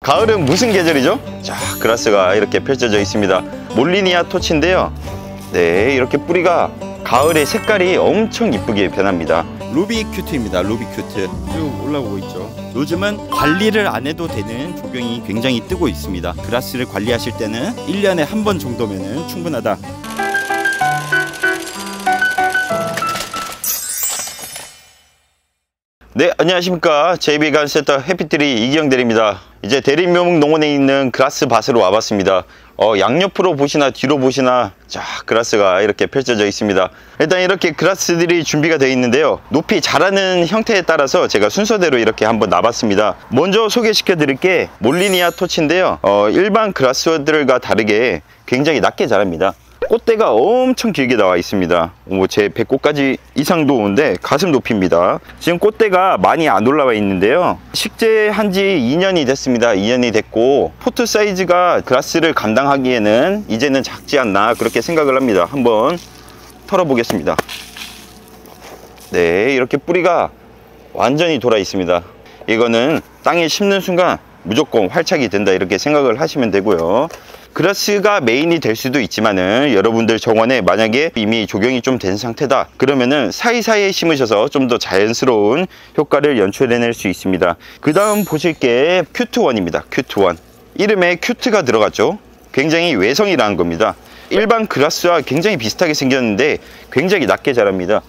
가을은 무슨 계절이죠? 자, 그라스가 이렇게 펼쳐져 있습니다. 몰리니아 토치인데요. 네, 이렇게 뿌리가 가을에 색깔이 엄청 이쁘게 변합니다. 루비 큐트입니다. 루비 큐트 쭉 올라오고 있죠. 요즘은 관리를 안 해도 되는 조경이 굉장히 뜨고 있습니다. 그라스를 관리하실 때는 1년에 한 번 정도면 충분하다. 네, 안녕하십니까. JB 가든센터 해피트리 이기영 대리입니다. 이제 대림묘목 농원에 있는 그라스 밭으로 와봤습니다. 양옆으로 보시나 뒤로 보시나 자, 그라스가 이렇게 펼쳐져 있습니다. 일단 이렇게 그라스들이 준비가 되어 있는데요. 높이 자라는 형태에 따라서 제가 순서대로 이렇게 한번 놔봤습니다. 먼저 소개시켜 드릴 게 몰리니아 토치인데요. 일반 그라스들과 다르게 굉장히 낮게 자랍니다. 꽃대가 엄청 길게 나와 있습니다. 제 배꼽까지 이상 도는데 가슴 높이입니다. 지금 꽃대가 많이 안 올라와 있는데요. 식재한 지 2년이 됐습니다. 2년이 됐고 포트 사이즈가 그라스를 감당하기에는 이제는 작지 않나 그렇게 생각을 합니다. 한번 털어보겠습니다. 네, 이렇게 뿌리가 완전히 돌아 있습니다. 이거는 땅에 심는 순간 무조건 활착이 된다 이렇게 생각을 하시면 되고요. 그라스가 메인이 될 수도 있지만은 여러분들 정원에 만약에 이미 조경이 좀 된 상태다 그러면은 사이사이에 심으셔서 좀 더 자연스러운 효과를 연출해낼 수 있습니다. 그 다음 보실 게 큐트1입니다. 큐트1 이름에 큐트가 들어갔죠. 굉장히 외성이라는 겁니다. 일반 그라스와 굉장히 비슷하게 생겼는데 굉장히 낮게 자랍니다.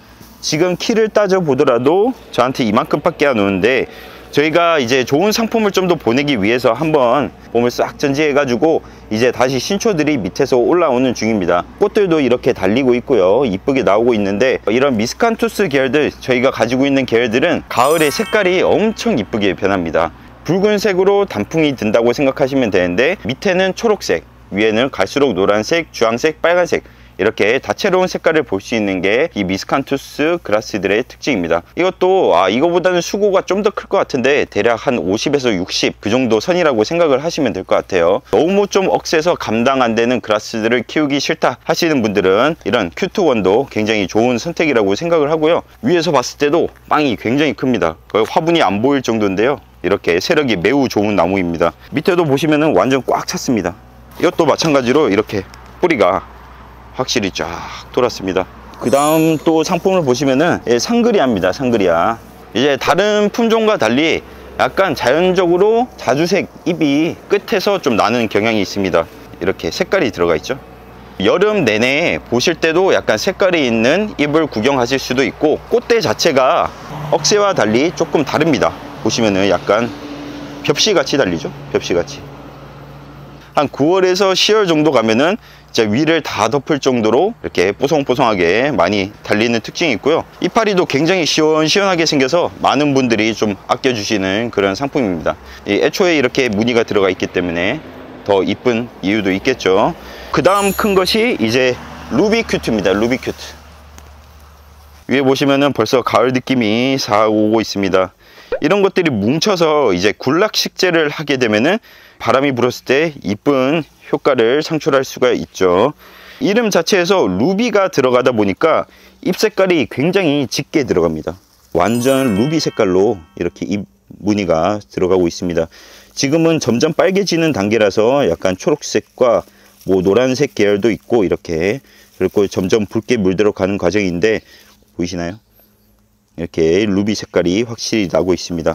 지금 키를 따져 보더라도 저한테 이만큼밖에 안 오는데 저희가 이제 좋은 상품을 좀 더 보내기 위해서 한번 봄을 싹 전지해 가지고 이제 다시 신초들이 밑에서 올라오는 중입니다. 꽃들도 이렇게 달리고 있고요. 이쁘게 나오고 있는데 이런 미스칸투스 계열들 저희가 가지고 있는 계열들은 가을에 색깔이 엄청 이쁘게 변합니다. 붉은색으로 단풍이 든다고 생각하시면 되는데 밑에는 초록색, 위에는 갈수록 노란색, 주황색, 빨간색 이렇게 다채로운 색깔을 볼 수 있는 게 이 미스칸투스 그라스들의 특징입니다. 이것도 이거보다는 수고가 좀 더 클 것 같은데 대략 한 50에서 60 그 정도 선이라고 생각을 하시면 될 것 같아요. 너무 좀 억세서 감당 안 되는 그라스들을 키우기 싫다 하시는 분들은 이런 큐트1도 굉장히 좋은 선택이라고 생각을 하고요. 위에서 봤을 때도 빵이 굉장히 큽니다. 거의 화분이 안 보일 정도인데요. 이렇게 세력이 매우 좋은 나무입니다. 밑에도 보시면은 완전 꽉 찼습니다. 이것도 마찬가지로 이렇게 뿌리가 확실히 쫙 돌았습니다. 그 다음 또 상품을 보시면은 상그리아입니다. 상그리아 이제 다른 품종과 달리 약간 자연적으로 자주색 잎이 끝에서 좀 나는 경향이 있습니다. 이렇게 색깔이 들어가 있죠. 여름 내내 보실 때도 약간 색깔이 있는 잎을 구경하실 수도 있고 꽃대 자체가 억새와 달리 조금 다릅니다. 보시면은 약간 벽시같이 달리죠. 벽시같이 한 9월에서 10월 정도 가면은 진짜 위를 다 덮을 정도로 이렇게 뽀송뽀송하게 많이 달리는 특징이 있고요. 이파리도 굉장히 시원시원하게 생겨서 많은 분들이 좀 아껴주시는 그런 상품입니다. 애초에 이렇게 무늬가 들어가 있기 때문에 더 이쁜 이유도 있겠죠. 그 다음 큰 것이 이제 루비 큐트입니다. 루비 큐트 위에 보시면은 벌써 가을 느낌이 싹 오고 있습니다. 이런 것들이 뭉쳐서 이제 군락 식재를 하게 되면은 바람이 불었을 때 이쁜 효과를 창출할 수가 있죠. 이름 자체에서 루비가 들어가다 보니까 잎 색깔이 굉장히 짙게 들어갑니다. 완전 루비 색깔로 이렇게 잎 무늬가 들어가고 있습니다. 지금은 점점 빨개지는 단계라서 약간 초록색과 노란색 계열도 있고 이렇게 그리고 점점 붉게 물들어 가는 과정인데 보이시나요? 이렇게 루비 색깔이 확실히 나고 있습니다.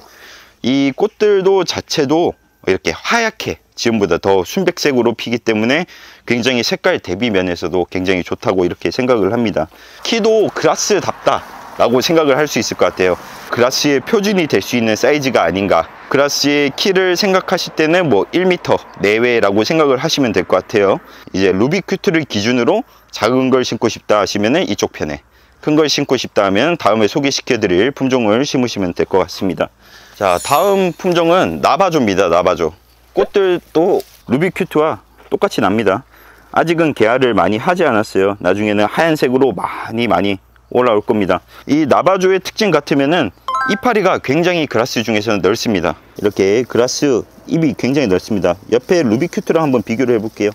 이 꽃들도 자체도 이렇게 하얗게 지금보다 더 순백색으로 피기 때문에 굉장히 색깔 대비 면에서도 굉장히 좋다고 이렇게 생각을 합니다. 키도 그라스답다 라고 생각을 할 수 있을 것 같아요. 그라스의 표준이 될 수 있는 사이즈가 아닌가. 그라스의 키를 생각하실 때는 1m 내외라고 생각을 하시면 될 것 같아요. 이제 루비 큐트를 기준으로 작은 걸 심고 싶다 하시면은 이쪽 편에, 큰 걸 심고 싶다 하면 다음에 소개시켜 드릴 품종을 심으시면 될 것 같습니다. 자, 다음 품종은 나바조입니다. 나바조. 꽃들도 루비 큐트와 똑같이 납니다. 아직은 개화를 많이 하지 않았어요. 나중에는 하얀색으로 많이 올라올 겁니다. 이 나바조의 특징 같으면은 이파리가 굉장히 그라스 중에서는 넓습니다. 이렇게 그라스 잎이 굉장히 넓습니다. 옆에 루비 큐트랑 한번 비교를 해 볼게요.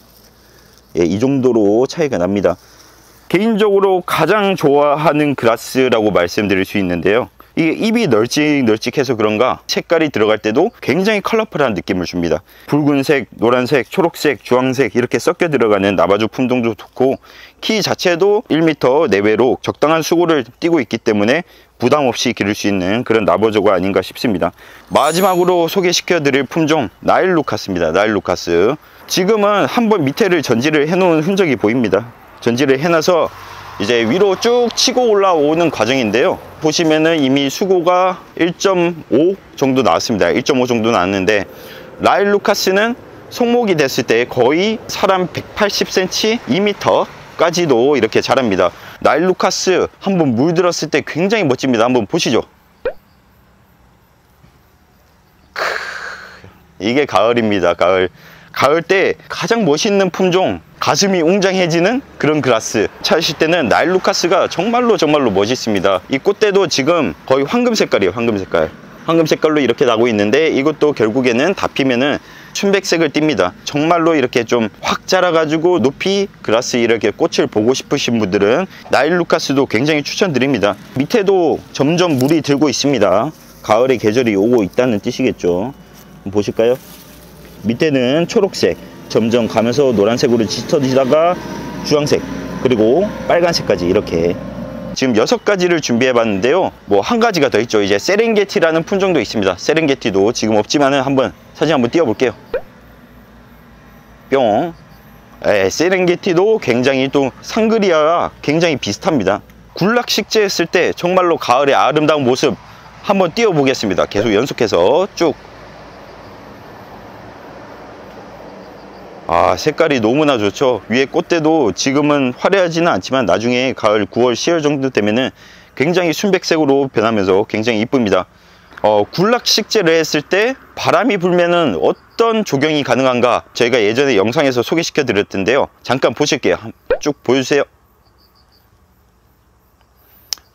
이 정도로 차이가 납니다. 개인적으로 가장 좋아하는 그라스라고 말씀드릴 수 있는데요. 이게 잎이 널찍널찍해서 그런가 색깔이 들어갈 때도 굉장히 컬러풀한 느낌을 줍니다. 붉은색, 노란색, 초록색, 주황색 이렇게 섞여 들어가는 나바주 품종도 좋고, 키 자체도 1m 내외로 적당한 수고를 띄고 있기 때문에 부담 없이 기를 수 있는 그런 나바주가 아닌가 싶습니다. 마지막으로 소개시켜 드릴 품종 나일 루카스입니다. 나일 루카스. 지금은 한번 밑에를 전지를 해 놓은 흔적이 보입니다. 전지를 해놔서 이제 위로 쭉 치고 올라오는 과정인데요. 보시면은 이미 수고가 1.5 정도 나왔습니다. 1.5 정도 나왔는데, 나일 루카스는 성목이 됐을 때 거의 사람 180cm, 2m까지도 이렇게 자랍니다. 나일 루카스 한번 물들었을 때 굉장히 멋집니다. 한번 보시죠. 이게 가을입니다. 가을 때 가장 멋있는 품종, 가슴이 웅장해지는 그런 그라스 찾으실 때는 나일 루카스가 정말로 멋있습니다. 이 꽃대도 지금 거의 황금 색깔이에요. 황금 색깔로 이렇게 나고 있는데, 이것도 결국에는 다 피면은 춘백색을 띱니다. 정말로 이렇게 좀 확 자라가지고 높이 그라스 이렇게 꽃을 보고 싶으신 분들은 나일 루카스도 굉장히 추천드립니다. 밑에도 점점 물이 들고 있습니다. 가을의 계절이 오고 있다는 뜻이겠죠. 한번 보실까요? 밑에는 초록색 점점 가면서 노란색으로 짙어지다가 주황색, 그리고 빨간색까지 이렇게 지금 6가지를 준비해 봤는데요. 뭐 한 가지가 더 있죠. 이제 세렝게티라는 품종도 있습니다. 세렝게티도 지금 없지만은 사진 한번 띄워 볼게요. 뿅. 세렝게티도 굉장히 또 상그리아와 굉장히 비슷합니다. 군락식재 했을 때 정말로 가을의 아름다운 모습 한번 띄워 보겠습니다. 계속 연속해서 쭉. 색깔이 너무나 좋죠. 위에 꽃대도 지금은 화려하지는 않지만 나중에 가을 9월 10월 정도 되면은 굉장히 순백색으로 변하면서 굉장히 이쁩니다. 군락식재를 했을 때 바람이 불면은 어떤 조경이 가능한가, 저희가 예전에 영상에서 소개시켜 드렸던데요. 잠깐 보실게요. 쭉 보여주세요.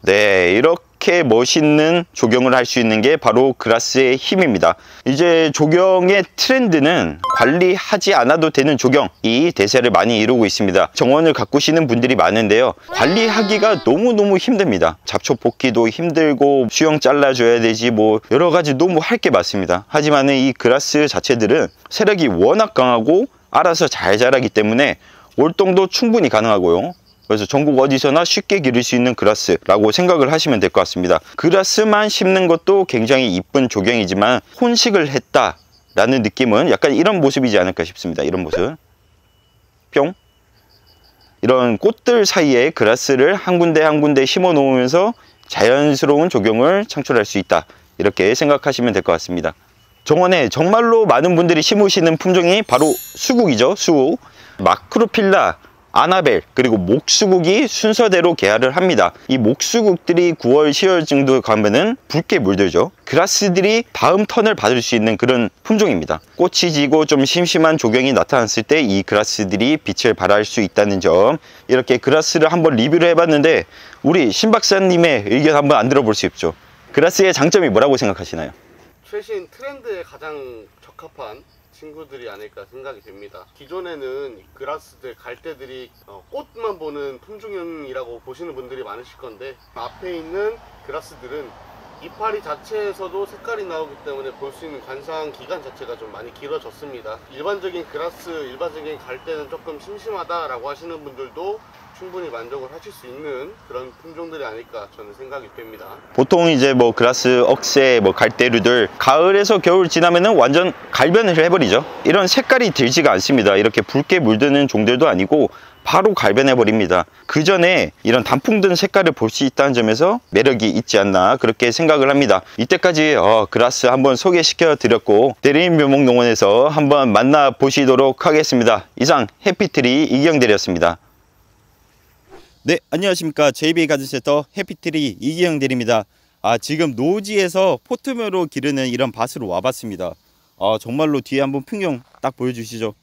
네, 이렇게 멋있는 조경을 할 수 있는 게 바로 그라스의 힘입니다. 이제 조경의 트렌드는 관리하지 않아도 되는 조경이 대세를 많이 이루고 있습니다. 정원을 가꾸시는 분들이 많은데요, 관리하기가 너무너무 힘듭니다. 잡초 뽑기도 힘들고 수영 잘라줘야 되지, 뭐 여러 가지 너무 할 게 많습니다. 하지만 이 그라스 자체들은 세력이 워낙 강하고 알아서 잘 자라기 때문에 월동도 충분히 가능하고요. 그래서 전국 어디서나 쉽게 기를 수 있는 그라스라고 생각을 하시면 될 것 같습니다. 그라스만 심는 것도 굉장히 이쁜 조경이지만 혼식을 했다라는 느낌은 약간 이런 모습이지 않을까 싶습니다. 이런 모습. 뿅. 이런 꽃들 사이에 그라스를 한 군데 심어 놓으면서 자연스러운 조경을 창출할 수 있다, 이렇게 생각하시면 될 것 같습니다. 정원에 정말로 많은 분들이 심으시는 품종이 바로 수국이죠. 수국. 마크로필라, 아나벨, 그리고 목수국이 순서대로 개화를 합니다. 이 목수국들이 9월 10월 정도 가면은 붉게 물들죠. 그라스들이 다음 턴을 받을 수 있는 그런 품종입니다. 꽃이 지고 좀 심심한 조경이 나타났을 때 이 그라스들이 빛을 발할 수 있다는 점, 이렇게 그라스를 한번 리뷰를 해봤는데 우리 신 박사님의 의견 한번 안 들어볼 수 없죠. 그라스의 장점이 뭐라고 생각하시나요? 최신 트렌드에 가장 적합한 친구들이 아닐까 생각이 됩니다. 기존에는 그라스들, 갈대들이 꽃만 보는 품종이라고 보시는 분들이 많으실 건데, 앞에 있는 그라스들은 이파리 자체에서도 색깔이 나오기 때문에 볼 수 있는 관상 기간 자체가 좀 많이 길어졌습니다. 일반적인 그라스, 일반적인 갈대는 조금 심심하다라고 하시는 분들도 충분히 만족을 하실 수 있는 그런 품종들이 아닐까 저는 생각이 됩니다. 보통 이제 뭐 그라스, 억새, 뭐 갈대류들 가을에서 겨울 지나면은 완전 갈변을 해버리죠. 이런 색깔이 들지가 않습니다. 이렇게 붉게 물드는 종들도 아니고 바로 갈변해 버립니다. 그 전에 이런 단풍 든 색깔을 볼 수 있다는 점에서 매력이 있지 않나 그렇게 생각을 합니다. 이때까지 그라스 한번 소개시켜 드렸고, 대리인 묘목농원에서 한번 만나 보시도록 하겠습니다. 이상 해피트리 이기영 대리였습니다. 네, 안녕하십니까. JB 가든센터 해피트리 이기영 대리입니다. 지금 노지에서 포트묘로 기르는 이런 밭으로 와봤습니다. 정말로 뒤에 한번 풍경 딱 보여주시죠.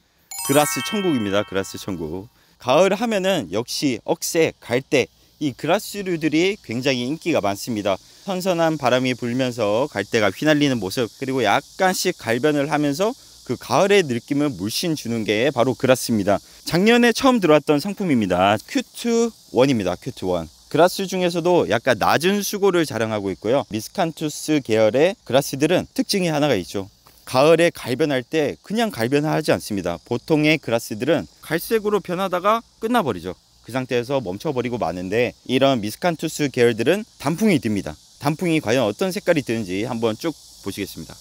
그라스 천국입니다. 그라스 천국. 가을 하면은 역시 억새, 갈대, 이 그라스류들이 굉장히 인기가 많습니다. 선선한 바람이 불면서 갈대가 휘날리는 모습, 그리고 약간씩 갈변을 하면서 그 가을의 느낌을 물씬 주는 게 바로 그라스입니다. 작년에 처음 들어왔던 상품입니다. 큐트1입니다. 큐트1. 그라스 중에서도 약간 낮은 수고를 자랑하고 있고요. 미스칸투스 계열의 그라스들은 특징이 하나가 있죠. 가을에 갈변할 때 그냥 갈변하지 않습니다. 보통의 그라스들은 갈색으로 변하다가 끝나버리죠. 그 상태에서 멈춰버리고 마는데 이런 미스칸투스 계열들은 단풍이 듭니다. 단풍이 과연 어떤 색깔이 드는지 한번 쭉 보시겠습니다.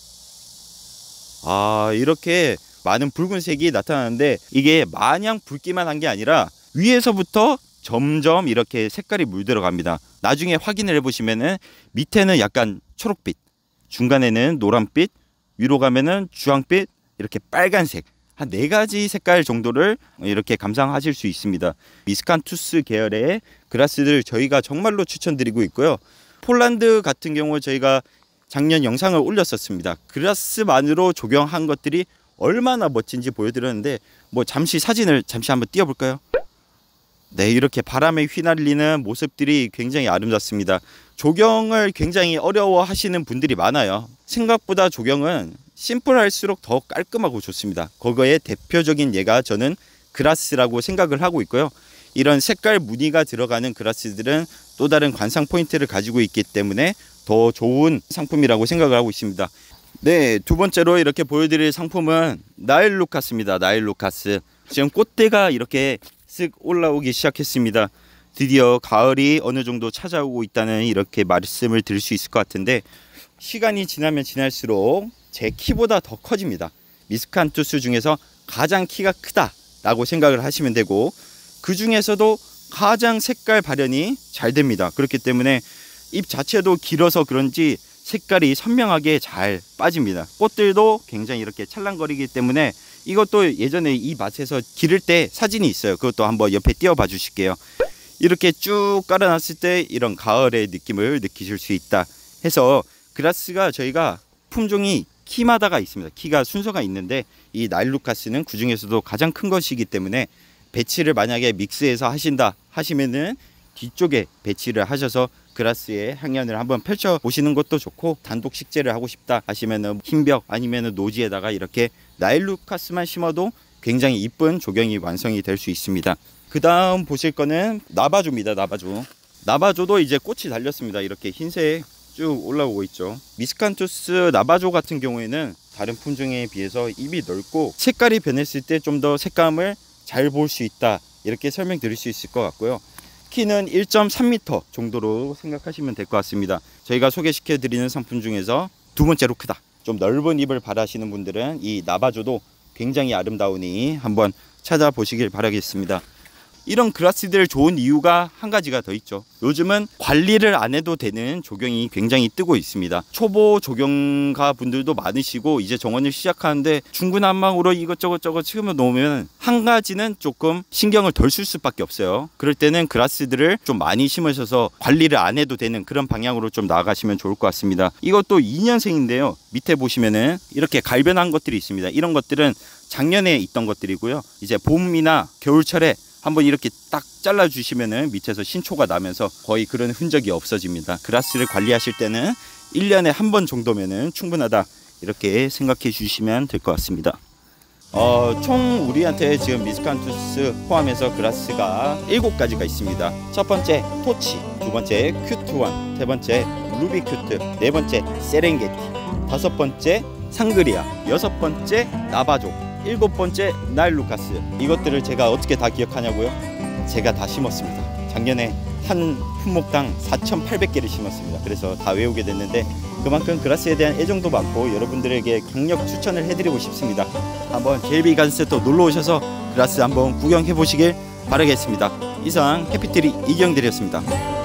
이렇게 많은 붉은색이 나타나는데 이게 마냥 붉기만 한 게 아니라 위에서부터 점점 이렇게 색깔이 물들어 갑니다. 나중에 확인을 해보시면은 밑에는 약간 초록빛, 중간에는 노란빛, 위로 가면은 주황빛, 이렇게 빨간색, 한 4가지 색깔 정도를 이렇게 감상하실 수 있습니다. 미스칸투스 계열의 그라스들 저희가 정말로 추천드리고 있고요. 폴란드 같은 경우 저희가 작년 영상을 올렸었습니다. 그라스만으로 조경한 것들이 얼마나 멋진지 보여드렸는데 잠시 사진을 한번 띄워볼까요? 네, 이렇게 바람에 휘날리는 모습들이 굉장히 아름답습니다. 조경을 굉장히 어려워하시는 분들이 많아요. 생각보다 조경은 심플할수록 더 깔끔하고 좋습니다. 그거의 대표적인 예가 저는 그라스라고 생각을 하고 있고요. 이런 색깔 무늬가 들어가는 그라스들은 또 다른 관상 포인트를 가지고 있기 때문에 더 좋은 상품이라고 생각을 하고 있습니다. 네, 두 번째로 이렇게 보여드릴 상품은 나일 루카스입니다. 나일 루카스. 지금 꽃대가 이렇게 쓱 올라오기 시작했습니다. 드디어 가을이 어느 정도 찾아오고 있다는 이렇게 말씀을 드릴 수 있을 것 같은데 시간이 지나면 지날수록 제 키보다 더 커집니다. 미스칸투스 중에서 가장 키가 크다라고 생각을 하시면 되고 그 중에서도 가장 색깔 발현이 잘 됩니다. 그렇기 때문에 잎 자체도 길어서 그런지 색깔이 선명하게 잘 빠집니다. 꽃들도 굉장히 이렇게 찰랑거리기 때문에 이것도 예전에 이 밭에서 기를 때 사진이 있어요. 그것도 한번 옆에 띄워봐 주실게요. 이렇게 쭉 깔아놨을 때 이런 가을의 느낌을 느끼실 수 있다 해서 그라스가 저희가 품종이 키마다가 있습니다. 키가 순서가 있는데 이 나일 루카스는 그 중에서도 가장 큰 것이기 때문에 배치를 만약에 믹스해서 하신다 하시면은 뒤쪽에 배치를 하셔서 그라스의 향연을 한번 펼쳐 보시는 것도 좋고 단독 식재를 하고 싶다 하시면은 흰벽 아니면은 노지에다가 이렇게 나일 루카스만 심어도 굉장히 이쁜 조경이 완성이 될 수 있습니다. 그 다음 보실 거는 나바조입니다. 나바조도 이제 꽃이 달렸습니다. 이렇게 흰색 쭉 올라오고 있죠. 미스칸투스 나바조 같은 경우에는 다른 품종에 비해서 잎이 넓고 색깔이 변했을 때 좀 더 색감을 잘 볼 수 있다 이렇게 설명드릴 수 있을 것 같고요. 키는 1.3m 정도로 생각하시면 될 것 같습니다. 저희가 소개시켜 드리는 상품 중에서 두 번째로 크다. 좀 넓은 잎을 바라시는 분들은 이 나바조도 굉장히 아름다우니 한번 찾아보시길 바라겠습니다. 이런 그라스들 좋은 이유가 한 가지가 더 있죠. 요즘은 관리를 안 해도 되는 조경이 굉장히 뜨고 있습니다. 초보 조경가 분들도 많으시고 이제 정원을 시작하는데 중구난방으로 이것저것 치우며 놓으면 한 가지는 조금 신경을 덜 쓸 수밖에 없어요. 그럴 때는 그라스들을 좀 많이 심으셔서 관리를 안 해도 되는 그런 방향으로 좀 나아가시면 좋을 것 같습니다. 이것도 2년생인데요. 밑에 보시면은 이렇게 갈변한 것들이 있습니다. 이런 것들은 작년에 있던 것들이고요. 이제 봄이나 겨울철에 한번 이렇게 딱 잘라 주시면은 밑에서 신초가 나면서 거의 그런 흔적이 없어집니다. 그라스를 관리하실 때는 1년에 한 번 정도면은 충분하다 이렇게 생각해 주시면 될 것 같습니다. 총 우리한테 지금 미스칸투스 포함해서 그라스가 7가지가 있습니다. 첫 번째 토치, 두 번째 큐트1, 세 번째 루비 큐트, 네 번째 세렝게티, 다섯 번째 상그리아, 여섯 번째 나바조, 일곱 번째 나일 루카스. 이것들을 제가 어떻게 다 기억하냐고요? 제가 다 심었습니다. 작년에 한 품목당 4,800개를 심었습니다. 그래서 다 외우게 됐는데 그만큼 그라스에 대한 애정도 많고 여러분들에게 강력 추천을 해드리고 싶습니다. 한번 JB 가든센터 놀러 오셔서 그라스 한번 구경해 보시길 바라겠습니다. 이상 해피트리 이경들이었습니다.